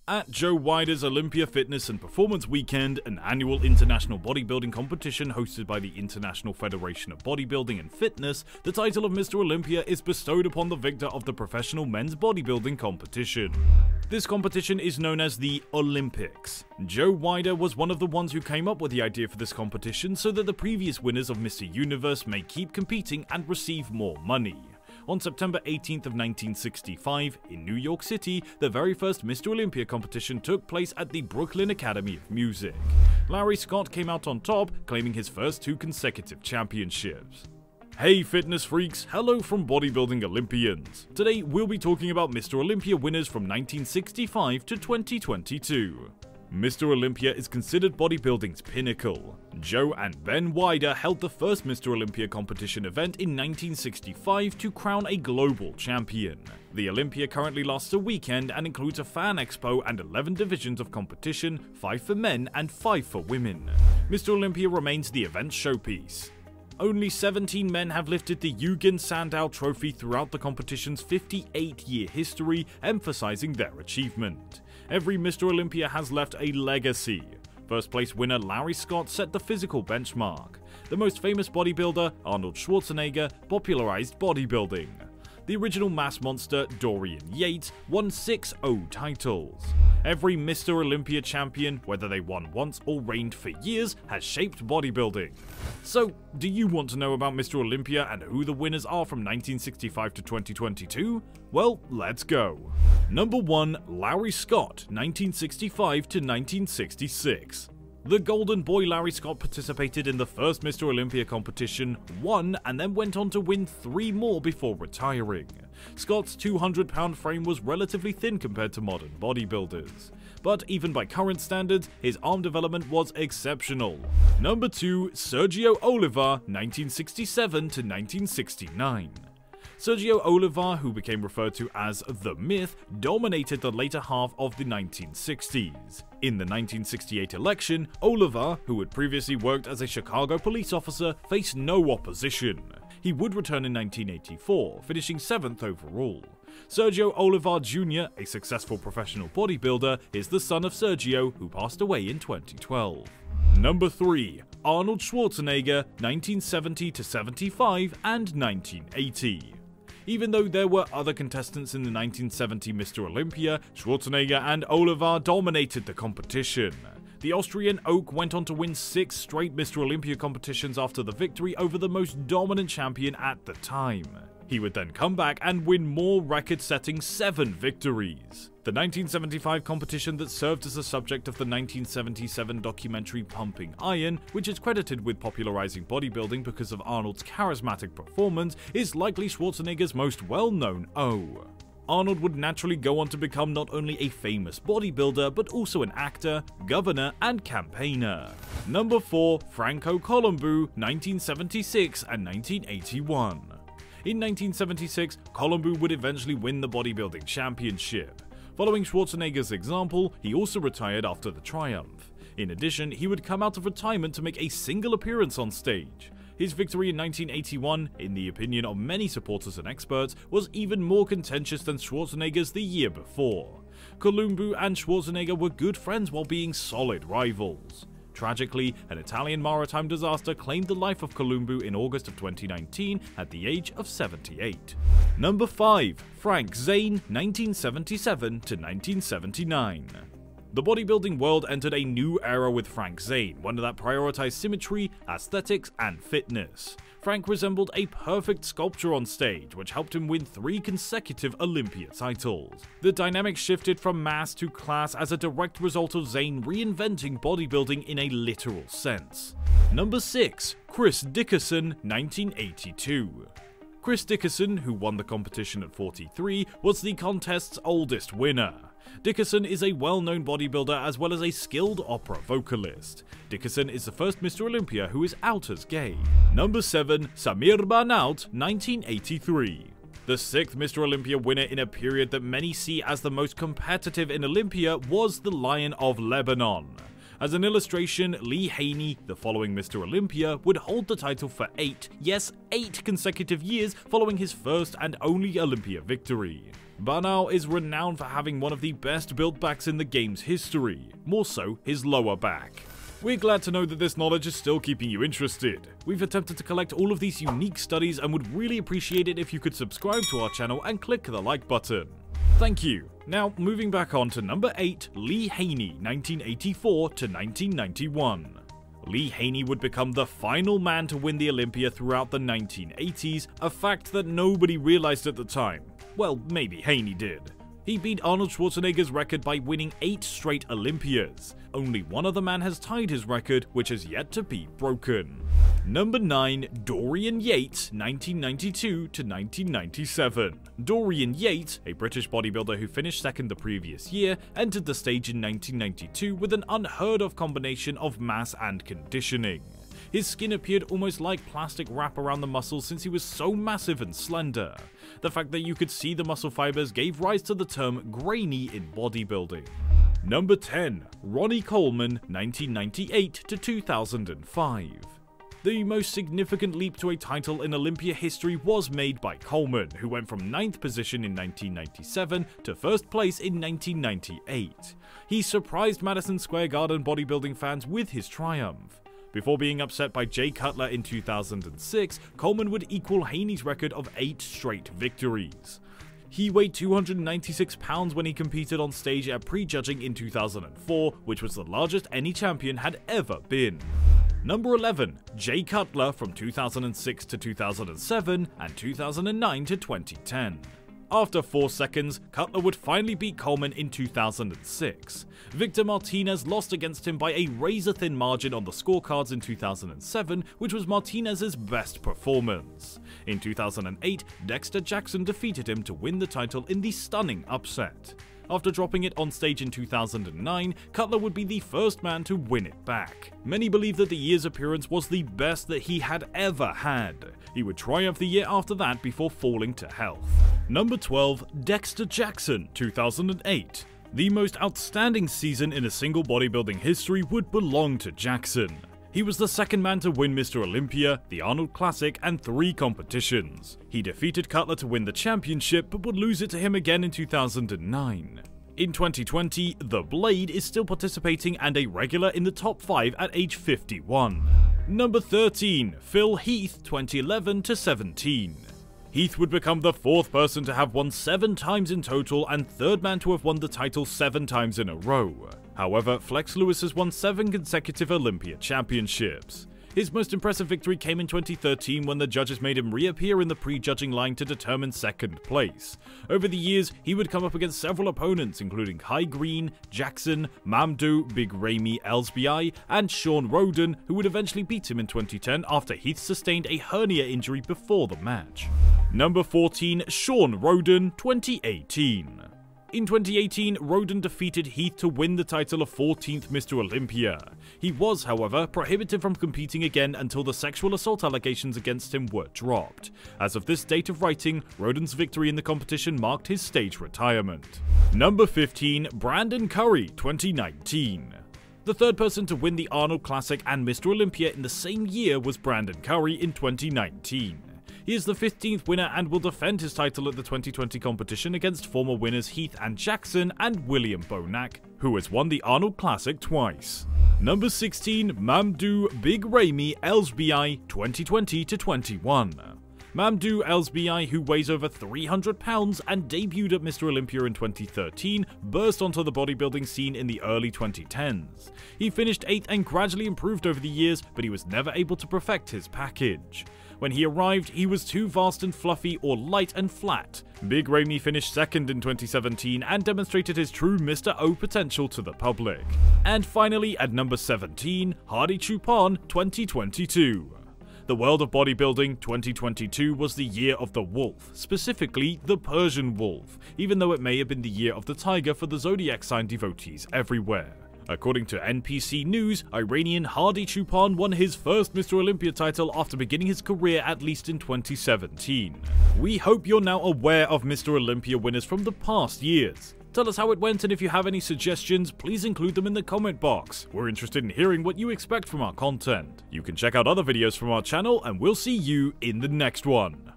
At Joe Weider's Olympia Fitness and Performance Weekend, an annual international bodybuilding competition hosted by the International Federation of Bodybuilding and Fitness, the title of Mr. Olympia is bestowed upon the victor of the professional men's bodybuilding competition. This competition is known as the Olympics. Joe Weider was one of the ones who came up with the idea for this competition so that the previous winners of Mr. Universe may keep competing and receive more money. On September 18th of 1965, in New York City, the very first Mr. Olympia competition took place at the Brooklyn Academy of Music. Larry Scott came out on top, claiming his first 2 consecutive championships. Hey fitness freaks, hello from Bodybuilding Olympians. Today we'll be talking about Mr. Olympia winners from 1965 to 2022. Mr. Olympia is considered bodybuilding's pinnacle. Joe and Ben Weider held the first Mr. Olympia competition event in 1965 to crown a global champion. The Olympia currently lasts a weekend and includes a fan expo and 11 divisions of competition, 5 for men and 5 for women. Mr. Olympia remains the event's showpiece. Only 17 men have lifted the Sandow trophy throughout the competition's 58-year history, emphasizing their achievement. Every Mr. Olympia has left a legacy. First place winner Larry Scott set the physical benchmark. The most famous bodybuilder, Arnold Schwarzenegger, popularized bodybuilding. The original mass monster, Dorian Yates, won 6 O titles. Every Mr. Olympia champion, whether they won once or reigned for years, has shaped bodybuilding. So, do you want to know about Mr. Olympia and who the winners are from 1965 to 2022? Well, let's go. Number 1. Larry Scott, 1965 to 1966. The Golden Boy Larry Scott participated in the first Mr. Olympia competition, won, and then went on to win 3 more before retiring. Scott's 200-pound frame was relatively thin compared to modern bodybuilders. But even by current standards, his arm development was exceptional. Number 2. Sergio Oliva, 1967 to 1969. Sergio Oliva, who became referred to as The Myth, dominated the later half of the 1960s. In the 1968 election, Oliva, who had previously worked as a Chicago police officer, faced no opposition. He would return in 1984, finishing 7th overall. Sergio Oliva Jr., a successful professional bodybuilder, is the son of Sergio, who passed away in 2012. Number 3. Arnold Schwarzenegger, 1970 to 75 and 1980. Even though there were other contestants in the 1970 Mr. Olympia, Schwarzenegger and Oliva dominated the competition. The Austrian Oak went on to win 6 straight Mr. Olympia competitions after the victory over the most dominant champion at the time. He would then come back and win more, record-setting 7 victories. The 1975 competition that served as the subject of the 1977 documentary Pumping Iron, which is credited with popularizing bodybuilding because of Arnold's charismatic performance, is likely Schwarzenegger's most well-known O. Arnold would naturally go on to become not only a famous bodybuilder, but also an actor, governor, and campaigner. Number 4. Franco COLUMBU, 1976 and 1981. In 1976, COLUMBU would eventually win the bodybuilding championship. Following Schwarzenegger's example, he also retired after the triumph. In addition, he would come out of retirement to make a single appearance on stage. His victory in 1981, in the opinion of many supporters and experts, was even more contentious than Schwarzenegger's the year before. COLUMBU and Schwarzenegger were good friends while being solid rivals. Tragically, an Italian maritime disaster claimed the life of COLUMBU in August of 2019 at the age of 78. Number 5. Frank Zane, 1977 to 1979. The bodybuilding world entered a new era with Frank Zane, one that prioritized symmetry, aesthetics, and fitness. Frank resembled a perfect sculpture on stage, which helped him win 3 consecutive Olympia titles. The dynamic shifted from mass to class as a direct result of Zane reinventing bodybuilding in a literal sense. Number 6. Chris Dickerson, 1982. Chris Dickerson, who won the competition at 43, was the contest's oldest winner. Dickerson is a well-known bodybuilder as well as a skilled opera vocalist. Dickerson is the first Mr. Olympia who is out as gay. Number 7. SAMIR BANNOUT, 1983. The 6th Mr. Olympia winner in a period that many see as the most competitive in Olympia was the Lion of Lebanon. As an illustration, Lee Haney, the following Mr. Olympia, would hold the title for 8 consecutive years following his first and only Olympia victory. BANNOUT is renowned for having one of the best built backs in the game's history, more so his lower back. We're glad to know that this knowledge is still keeping you interested. We've attempted to collect all of these unique studies and would really appreciate it if you could subscribe to our channel and click the like button. Thank you. Now, moving back on to number 8, Lee Haney, 1984 to 1991. Lee Haney would become the final man to win the Olympia throughout the 1980s, a fact that nobody realized at the time. Well, maybe Haney did. He beat Arnold Schwarzenegger's record by winning 8 straight Olympias. Only one other man has tied his record, which has yet to be broken. Number 9, Dorian Yates, 1992 to 1997. Dorian Yates, a British bodybuilder who finished second the previous year, entered the stage in 1992 with an unheard of combination of mass and conditioning. His skin appeared almost like plastic wrap around the muscles since he was so massive and slender. The fact that you could see the muscle fibers gave rise to the term grainy in bodybuilding. Number 10, Ronnie Coleman, 1998 to 2005. The most significant leap to a title in Olympia history was made by Coleman, who went from 9th position in 1997 to 1st place in 1998. He surprised Madison Square Garden bodybuilding fans with his triumph. Before being upset by Jay Cutler in 2006, Coleman would equal Haney's record of 8 straight victories. He weighed 296 pounds when he competed on stage at prejudging in 2004, which was the largest any champion had ever been. Number 11, Jay Cutler from 2006 to 2007 and 2009 to 2010. After 4 seconds, Cutler would finally beat Coleman in 2006. Victor Martinez lost against him by a razor-thin margin on the scorecards in 2007, which was Martinez's best performance. In 2008, Dexter Jackson defeated him to win the title in the stunning upset. After dropping it on stage in 2009, Cutler would be the first man to win it back. Many believe that the year's appearance was the best that he had ever had. He would triumph the year after that before falling to health. Number 12, Dexter Jackson, 2008. The most outstanding season in a single bodybuilding history would belong to Jackson. He was the second man to win Mr. Olympia, the Arnold Classic, and 3 competitions. He defeated Cutler to win the championship, but would lose it to him again in 2009. In 2020, The Blade is still participating and a regular in the top 5 at age 51. Number 13, Phil Heath, 2011 to 17. Heath would become the 4th person to have won 7 times in total and 3rd man to have won the title 7 times in a row. However, Flex Lewis has won 7 consecutive Olympia championships. His most impressive victory came in 2013 when the judges made him reappear in the prejudging line to determine 2nd place. Over the years, he would come up against several opponents including Kai Green, Jackson, MAMDOUH, Big Ramy LSBI, and SHAWN RHODEN, who would eventually beat him in 2010 after Heath sustained a hernia injury before the match. Number 14, SHAWN RHODEN, 2018. In 2018, RHODEN defeated Heath to win the title of 14th Mr. Olympia. He was, however, prohibited from competing again until the sexual assault allegations against him were dropped. As of this date of writing, RHODEN's victory in the competition marked his stage retirement. Number 15, Brandon Curry, 2019. The 3rd person to win the Arnold Classic and Mr. Olympia in the same year was Brandon Curry in 2019. He is the 15th winner and will defend his title at the 2020 competition against former winners Heath and Jackson and William Bonac, who has won the Arnold Classic twice. Number 16, MAMDOUH Big Ramy LSBI, 2020 to 21. MAMDOUH LSBI, who weighs over 300 pounds and debuted at Mr. Olympia in 2013, burst onto the bodybuilding scene in the early 2010s. He finished 8th and gradually improved over the years, but he was never able to perfect his package. When he arrived, he was too vast and fluffy or light and flat. Big Ramy finished 2nd in 2017 and demonstrated his true Mr. O potential to the public. And finally, at number 17, Hadi Choopan, 2022. The world of bodybuilding 2022 was the year of the wolf, specifically the Persian wolf, even though it may have been the year of the tiger for the zodiac sign devotees everywhere. According to NPC News, Iranian Hadi Choopan won his first Mr. Olympia title after beginning his career at least in 2017. We hope you're now aware of Mr. Olympia winners from the past years. Tell us how it went, and if you have any suggestions, please include them in the comment box. We're interested in hearing what you expect from our content. You can check out other videos from our channel, and we'll see you in the next one.